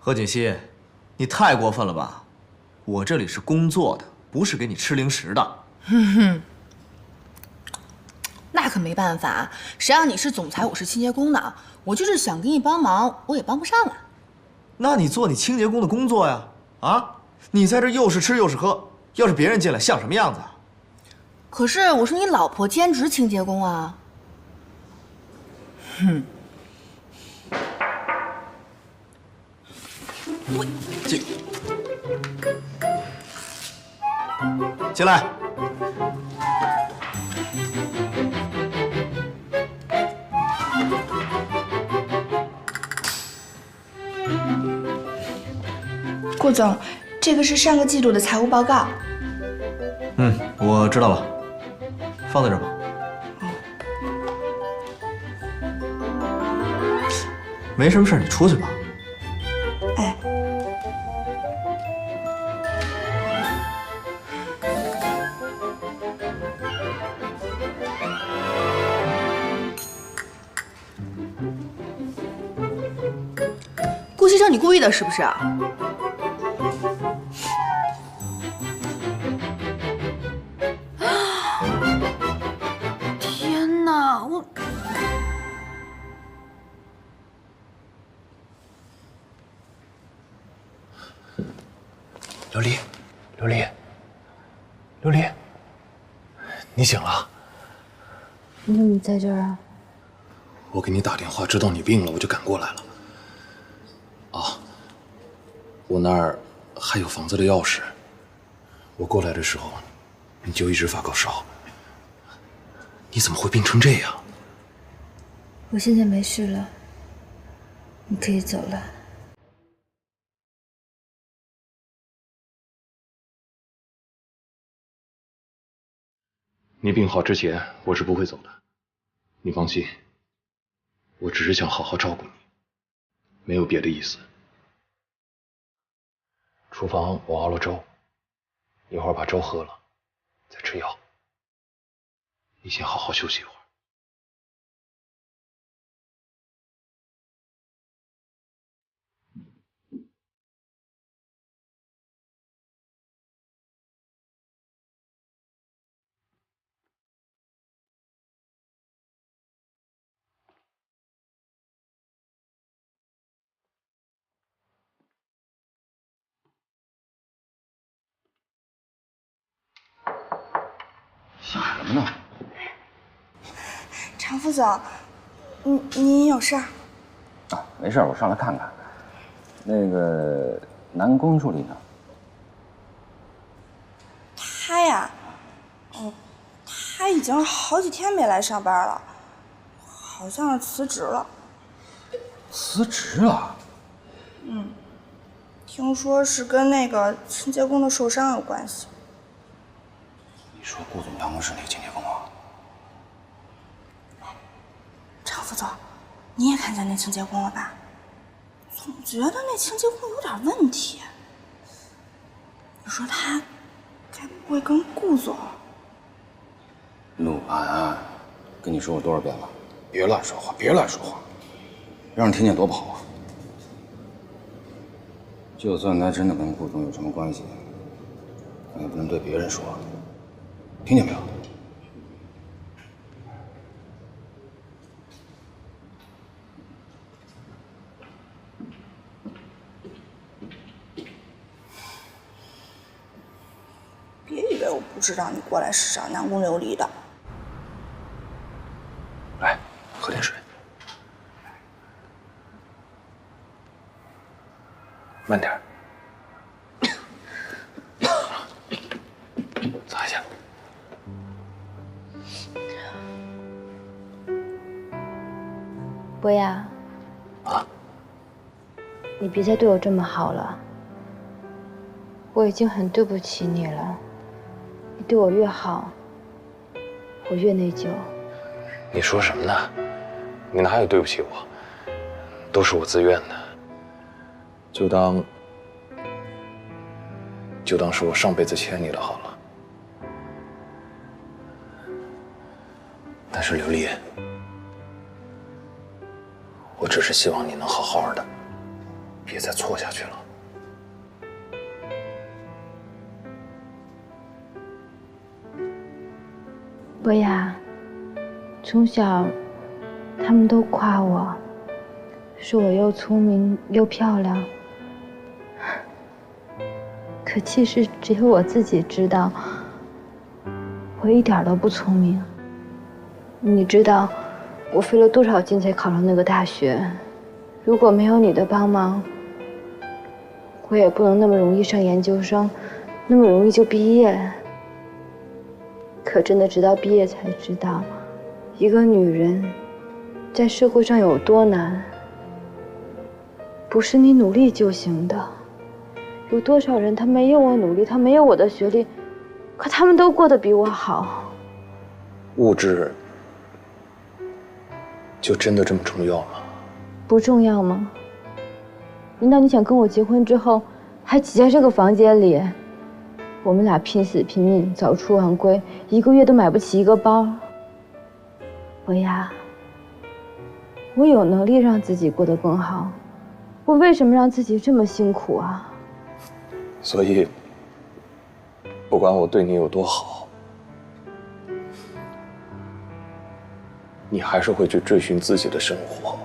何锦溪，你太过分了吧？我这里是工作的，不是给你吃零食的。哼哼，那可没办法，谁让你是总裁，我是清洁工呢？我就是想给你帮忙，我也帮不上了。那你做你清洁工的工作呀！啊，你在这又是吃又是喝，要是别人进来像什么样子啊？可是我是你老婆，兼职清洁工啊。哼。 我进来。顾总，这个是上个季度的财务报告。我知道了，放在这儿吧。没什么事，你出去吧。哎。 顾先生，你故意的是不是？天哪，我……琉璃，琉璃，琉璃，你醒了？你怎么在这儿啊？我给你打电话，知道你病了，我就赶过来了。啊，我那儿还有房子的钥匙。我过来的时候，你就一直发高烧。你怎么会病成这样？我现在没事了，你可以走了。你病好之前，我是不会走的。你放心，我只是想好好照顾你，没有别的意思。厨房我熬了粥，一会儿把粥喝了，再吃药。你先好好休息一会儿。想什么呢？常副总，你有事儿？啊，没事，我上来看看。那个男工助理呢？他呀，他已经好几天没来上班了，好像是辞职了。辞职了？听说是跟那个清洁工的受伤有关系。你说顾总办公室那个清洁工啊？常副总，你也看见那清洁工了吧？总觉得那清洁工有点问题。你说他该不会跟顾总？陆安，跟你说过多少遍了，别乱说话，别乱说话，让人听见多不好啊！就算他真的跟顾总有什么关系，那也不能对别人说，听见没有？别以为我不知道你过来是找南宫琉璃的。来，喝点水。慢点。擦一下。博雅。啊？你别再对我这么好了。我已经很对不起你了。你对我越好，我越内疚。你说什么呢？你哪有对不起我？都是我自愿的。就当是我上辈子欠你的好了。但是琉璃，我只是希望你能好好的，别再错下去了。伯牙，从小他们都夸我，说我又聪明又漂亮。可其实只有我自己知道，我一点都不聪明。你知道我费了多少劲才考上那个大学？如果没有你的帮忙，我也不能那么容易上研究生，那么容易就毕业。可真的直到毕业才知道，一个女人在社会上有多难，不是你努力就行的。有多少人他没有我努力，他没有我的学历，可他们都过得比我好。物质就真的这么重要吗？不重要吗？难道你想跟我结婚之后还挤在这个房间里，我们俩拼死拼命早出晚归，1个月都买不起一个包？伯牙，我有能力让自己过得更好，我为什么让自己这么辛苦啊？所以，不管我对你有多好，你还是会去追寻自己的生活，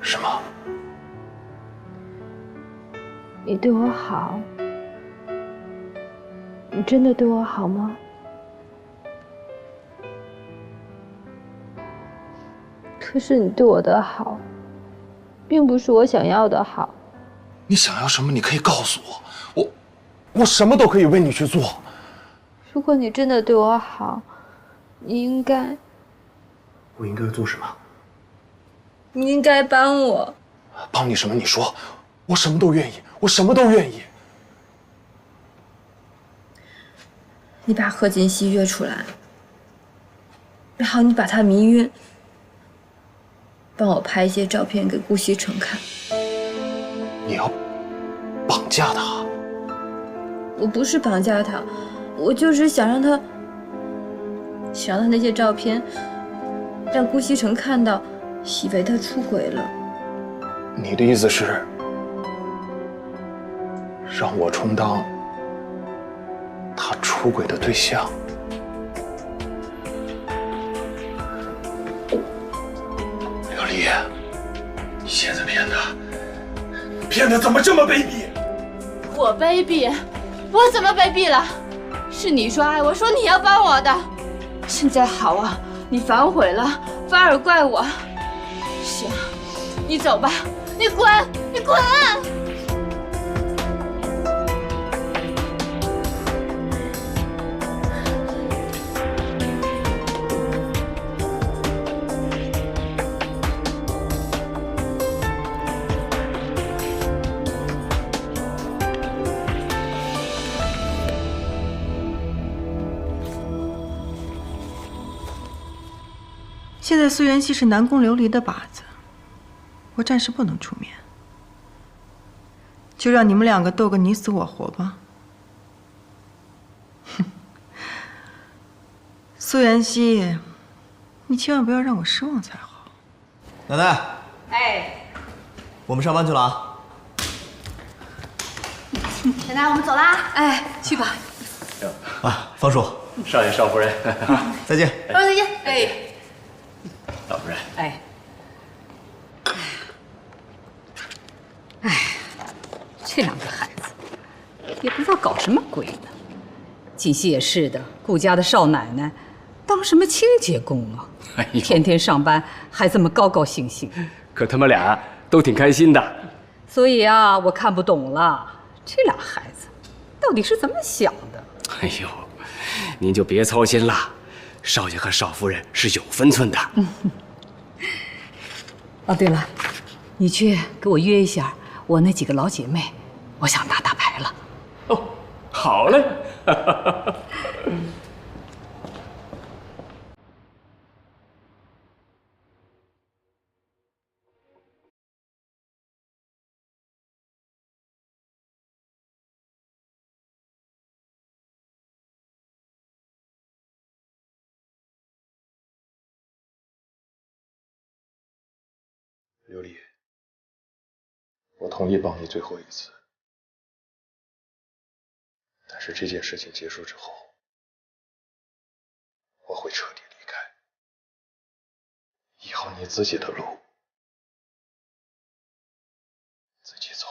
是吗？你对我好，你真的对我好吗？可是你对我的好，并不是我想要的好。你想要什么？你可以告诉我，我什么都可以为你去做。如果你真的对我好，你应该我应该做什么？你应该帮我。帮你什么？你说，我什么都愿意，我什么都愿意。你把贺锦熙约出来，然后你把他迷晕，帮我拍一些照片给顾西城看。你要绑架他？我不是绑架他，我就是想让他那些照片让顾西城看到，以为他出轨了。你的意思是让我充当他出轨的对象？刘丽，你现在变得怎么这么卑鄙？我卑鄙？我怎么卑鄙了？是你说爱我，说你要帮我的。现在好啊，你反悔了，反而怪我。行，你走吧，你滚，你滚！现在苏元熙是南宫琉璃的靶子，我暂时不能出面，就让你们两个斗个你死我活吧。哼，苏元熙，你千万不要让我失望才好。奶奶，哎，我们上班去了啊。奶奶，我们走啦。哎，去吧。啊，方叔，少爷少夫人，再见。方叔再见。哎，老夫人，哎，这两个孩子也不知道搞什么鬼呢。锦溪也是的，顾家的少奶奶，当什么清洁工啊？哎呦，天天上班还这么高高兴兴。可他们俩都挺开心的。所以啊，我看不懂了，这俩孩子到底是怎么想的？哎呦，您就别操心了，少爷和少夫人是有分寸的。哦，对了，你去给我约一下我那几个老姐妹，我想打打牌了。哦，好嘞。琉璃，我同意帮你最后一次，但是这件事情结束之后，我会彻底离开，以后你自己的路自己走。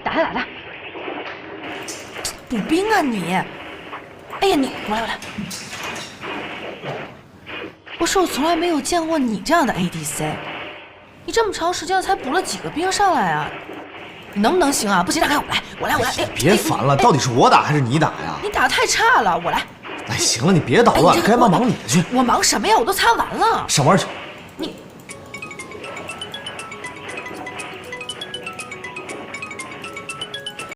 打他打他！补兵啊你！哎呀你，我来。我说我从来没有见过你这样的 ADC， 你这么长时间了才补了几个兵上来啊？你能不能行啊？不行，让开，我来。哎，别烦了，到底是我打还是你打呀？你打得太差了，我来。哎，行了，你别捣乱，该忙你的去。我忙什么呀？我都擦完了。上班去。你。